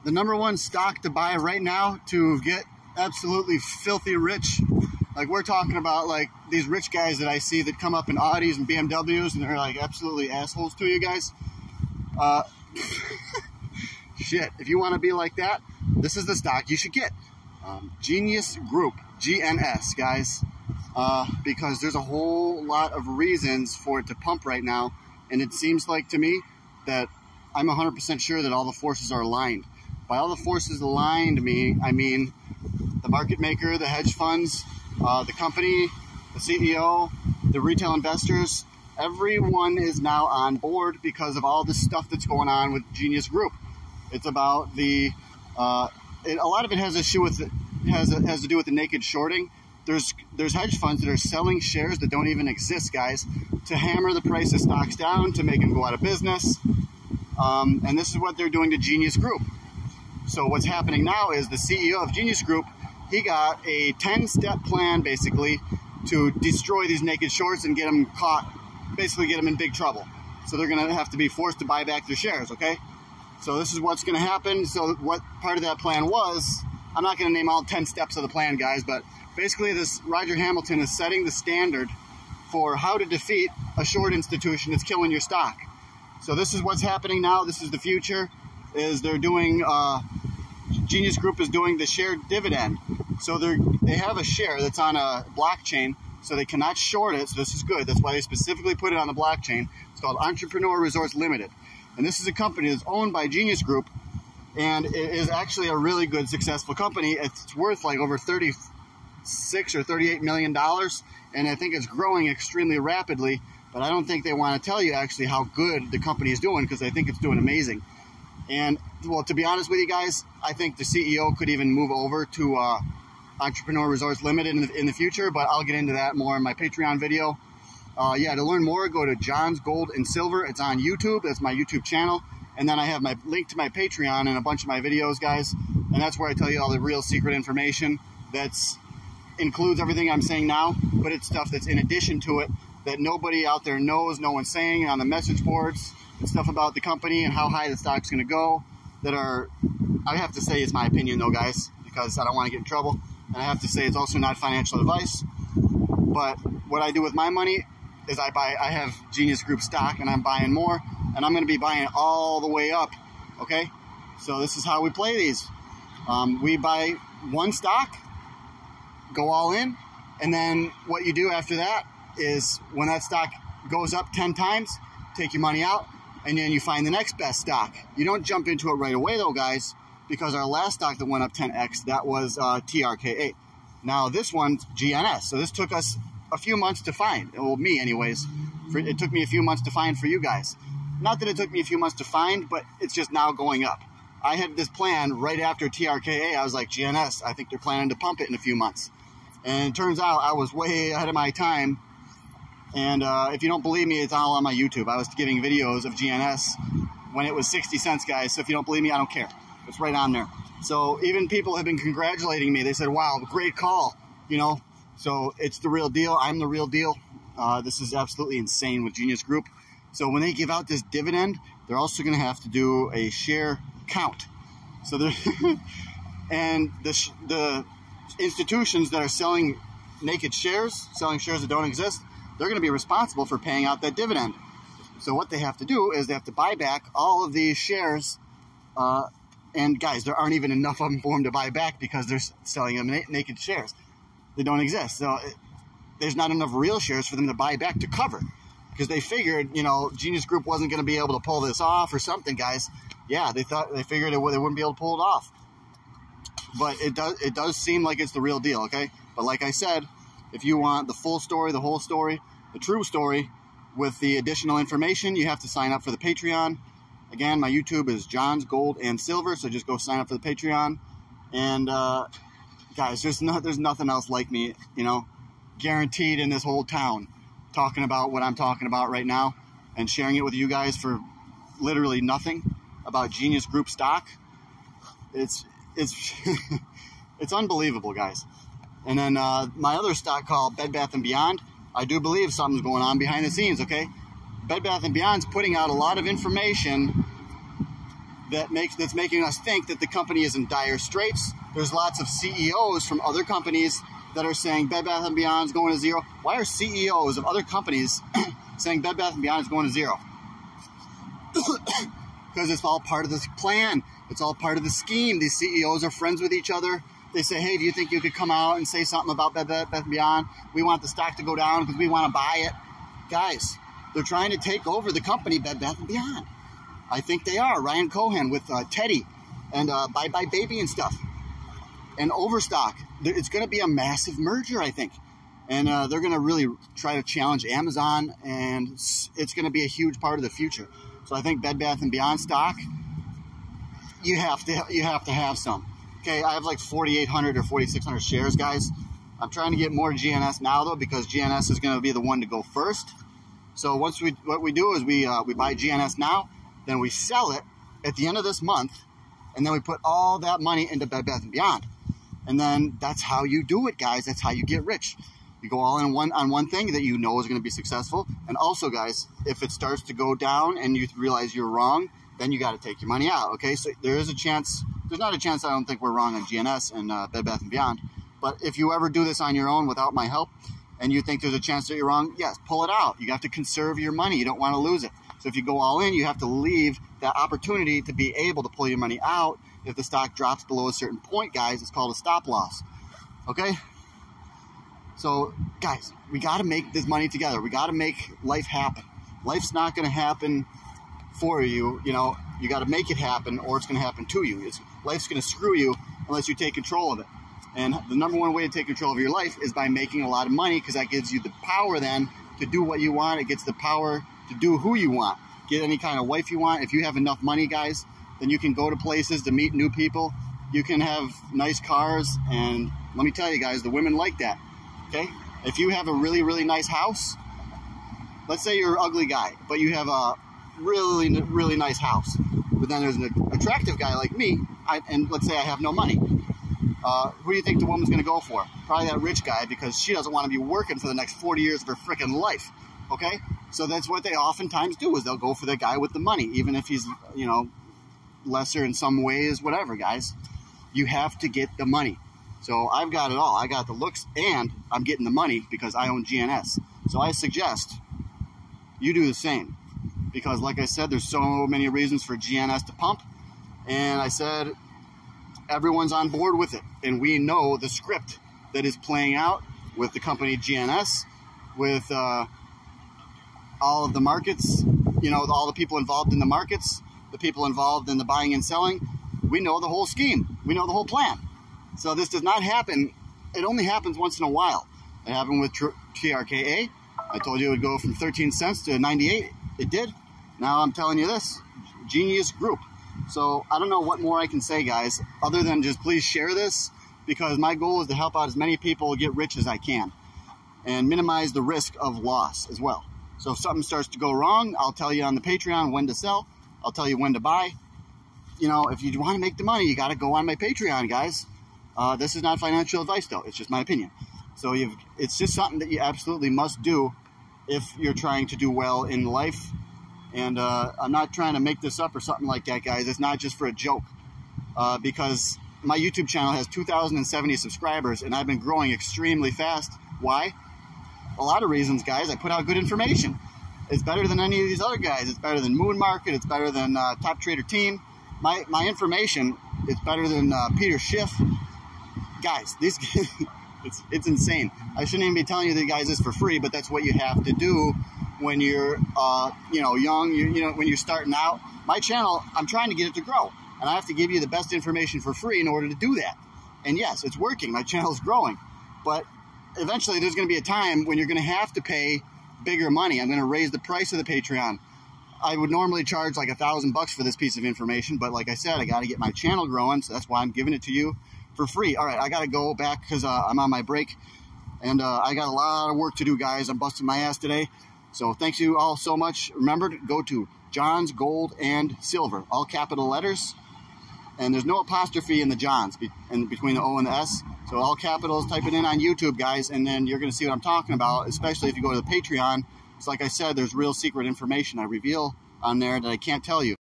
the #1 stock to buy right now to get absolutely filthy rich. Like, we're talking about like these rich guys that I see that come up in Audis and BMWs and they're like absolutely assholes to you guys. Shit, if you want to be like that, this is the stock you should get. Genius Group, GNS, guys. Because there's a whole lot of reasons for it to pump right now, and it seems like to me that I'm 100% sure that all the forces are aligned. By all the forces aligned, I mean the market maker, the hedge funds, the company, the CEO, the retail investors. Everyone is now on board because of all this stuff that's going on with Genius Group. It's about the a lot of it has to do with the naked shorting. There's hedge funds that are selling shares that don't even exist, guys, to hammer the price of stocks down, to make them go out of business. And this is what they're doing to Genius Group. So what's happening now is the CEO of Genius Group, he got a 10-step plan basically to destroy these naked shorts and get them caught, basically get them in big trouble. So they're going to have to be forced to buy back their shares, okay? So this is what's going to happen. So what part of that plan was, I'm not going to name all 10 steps of the plan, guys, but basically this Roger Hamilton is setting the standard for how to defeat a short institution that's killing your stock. So this is what's happening now. This is the future. Is they're doing, Genius Group is doing the shared dividend. So they have a share that's on a blockchain, so they cannot short it. So this is good. That's why they specifically put it on the blockchain. It's called Entrepreneur Resource Limited. And this is a company that's owned by Genius Group, and it is actually a really good, successful company. It's worth like over $36 or $38 million, and I think it's growing extremely rapidly, but I don't think they want to tell you actually how good the company is doing, because I think it's doing amazing. And, well, to be honest with you guys, I think the CEO could even move over to Entrepreneur Resource Limited in the future, but I'll get into that more in my Patreon video. Yeah, to learn more, go to JONS Gold and Silver. It's on YouTube. That's my YouTube channel. And then I have my link to my Patreon and a bunch of my videos, guys. And that's where I tell you all the real secret information that's includes everything I'm saying now, but it's stuff that's in addition to it that nobody out there knows, no one's saying on the message boards, and stuff about the company and how high the stock's going to go that are, I have to say, it's my opinion though, guys, because I don't want to get in trouble. And I have to say it's also not financial advice. But what I do with my money is I have Genius Group stock, and I'm buying more, and I'm going to be buying it all the way up, okay? So this is how we play these. We buy one stock, go all in, and then what you do after that is when that stock goes up 10 times, take your money out, and then you find the next best stock. You don't jump into it right away though, guys, because our last stock that went up 10x, that was TRK8. Now this one's GNS, so this took us a few months to find. Well, me anyways. It took me a few months to find for you guys. Not that it took me a few months to find, but it's just now going up. I had this plan right after TRKA. I was like, GNS, I think they're planning to pump it in a few months. And it turns out I was way ahead of my time. And if you don't believe me, it's all on my YouTube. I was giving videos of GNS when it was 60 cents, guys. So if you don't believe me, I don't care. It's right on there. So even people have been congratulating me. They said, wow, great call, you know. So it's the real deal. I'm the real deal. This is absolutely insane with Genius Group. So when they give out this dividend, they're also going to have to do a share count. So they're and the institutions that are selling naked shares, selling shares that don't exist, they're going to be responsible for paying out that dividend. So what they have to do is they have to buy back all of these shares. And guys, there aren't even enough of them for them to buy back because they're selling them naked shares. They don't exist. So there's not enough real shares for them to buy back to cover, because they figured, you know, Genius Group wasn't going to be able to pull this off or something, guys. Yeah, they figured they wouldn't be able to pull it off. But it does seem like it's the real deal, okay? But like I said, if you want the full story, the whole story, the true story with the additional information, you have to sign up for the Patreon. Again, my YouTube is JONS Gold and Silver, so just go sign up for the Patreon. And guys, there's nothing else like me, you know, guaranteed in this whole town, talking about what I'm talking about right now and sharing it with you guys for literally nothing about Genius Group stock. It's it's unbelievable, guys. And then my other stock called Bed Bath & Beyond, I do believe something's going on behind the scenes, okay? Bed Bath & Beyond's putting out a lot of information that's making us think that the company is in dire straits. There's lots of CEOs from other companies that are saying Bed Bath & Beyond is going to zero. Why are CEOs of other companies saying Bed Bath & Beyond is going to zero? Because it's all part of the plan. It's all part of the scheme. These CEOs are friends with each other. They say, hey, do you think you could come out and say something about Bed Bath & Beyond? We want the stock to go down because we want to buy it. Guys, they're trying to take over the company Bed Bath & Beyond. I think they are. Ryan Cohen with Teddy and Bye Bye Baby and stuff. And Overstock. It's going to be a massive merger, I think. And they're going to really try to challenge Amazon, and it's going to be a huge part of the future. So I think Bed Bath & Beyond stock, you have to have some. Okay, I have like 4,800 or 4,600 shares, guys. I'm trying to get more GNS now, though, because GNS is going to be the one to go first. So what we do is we buy GNS now, then we sell it at the end of this month, and then we put all that money into Bed Bath & Beyond. And then that's how you do it, guys. That's how you get rich. You go all in on one thing that you know is going to be successful. And also, guys, if it starts to go down and you realize you're wrong, then you got to take your money out, okay? So there is a chance. There's not a chance I don't think we're wrong on GNS and Bed Bath & Beyond. But if you ever do this on your own without my help and you think there's a chance that you're wrong, yes, pull it out. You have to conserve your money. You don't want to lose it. So if you go all in, you have to leave that opportunity to be able to pull your money out. If the stock drops below a certain point, guys, it's called a stop loss, okay? So, guys, we got to make this money together. We got to make life happen. Life's not going to happen for you. You know, you got to make it happen, or it's going to happen to you. Life's going to screw you unless you take control of it. And the number one way to take control of your life is by making a lot of money, because that gives you the power then to do what you want. It gets the power to do who you want. Get any kind of wife you want. If you have enough money, guys, then you can go to places to meet new people. You can have nice cars, and let me tell you guys, the women like that. Okay, if you have a really, really nice house, let's say you're an ugly guy, but you have a really, really nice house. But then there's an attractive guy like me, and let's say I have no money. Who do you think the woman's going to go for? Probably that rich guy, because she doesn't want to be working for the next 40 years of her freaking life. Okay, so that's what they oftentimes do, is they'll go for the guy with the money, even if he's, you know, lesser in some ways, whatever, guys. You have to get the money. So I've got it all. I got the looks, and I'm getting the money because I own GNS. So I suggest you do the same, because like I said, there's so many reasons for GNS to pump, and I said everyone's on board with it, and we know the script that is playing out with the company GNS, with all of the markets, you know, all the people involved in the markets, the people involved in the buying and selling. We know the whole scheme. We know the whole plan. So this does not happen. It only happens once in a while. It happened with TRKA. I told you it would go from 13 cents to 98. It did. Now I'm telling you this, Genius Group. So I don't know what more I can say, guys, other than just please share this, because my goal is to help out as many people get rich as I can and minimize the risk of loss as well. So if something starts to go wrong, I'll tell you on the Patreon when to sell. I'll tell you when to buy. You know, if you want to make the money, you got to go on my Patreon, guys. This is not financial advice, though. It's just my opinion. So it's just something that you absolutely must do if you're trying to do well in life. And I'm not trying to make this up or something like that, guys. It's not just for a joke. Because my YouTube channel has 2,070 subscribers, and I've been growing extremely fast. Why? A lot of reasons, guys. I put out good information. It's better than any of these other guys. It's better than Moon Market. It's better than Top Trader Team. My information is better than Peter Schiff. Guys, it's insane. I shouldn't even be telling you guys this for free, but that's what you have to do when you're you know, young. You know, when you're starting out. My channel, I'm trying to get it to grow, and I have to give you the best information for free in order to do that. And yes, it's working. My channel's growing, but eventually there's going to be a time when you're going to have to pay bigger money. I'm going to raise the price of the Patreon. I would normally charge like $1,000 for this piece of information, but like I said, I got to get my channel growing, so that's why I'm giving it to you for free. All right, I got to go back because I'm on my break, and I got a lot of work to do, guys. I'm busting my ass today. So thanks you all so much. Remember to go to JONS, Gold, and Silver, all capital letters, and there's no apostrophe in the JONS, between the O and the S. So all capitals, type it in on YouTube, guys, and then you're going to see what I'm talking about, especially if you go to the Patreon. It's like I said, there's real secret information I reveal on there that I can't tell you.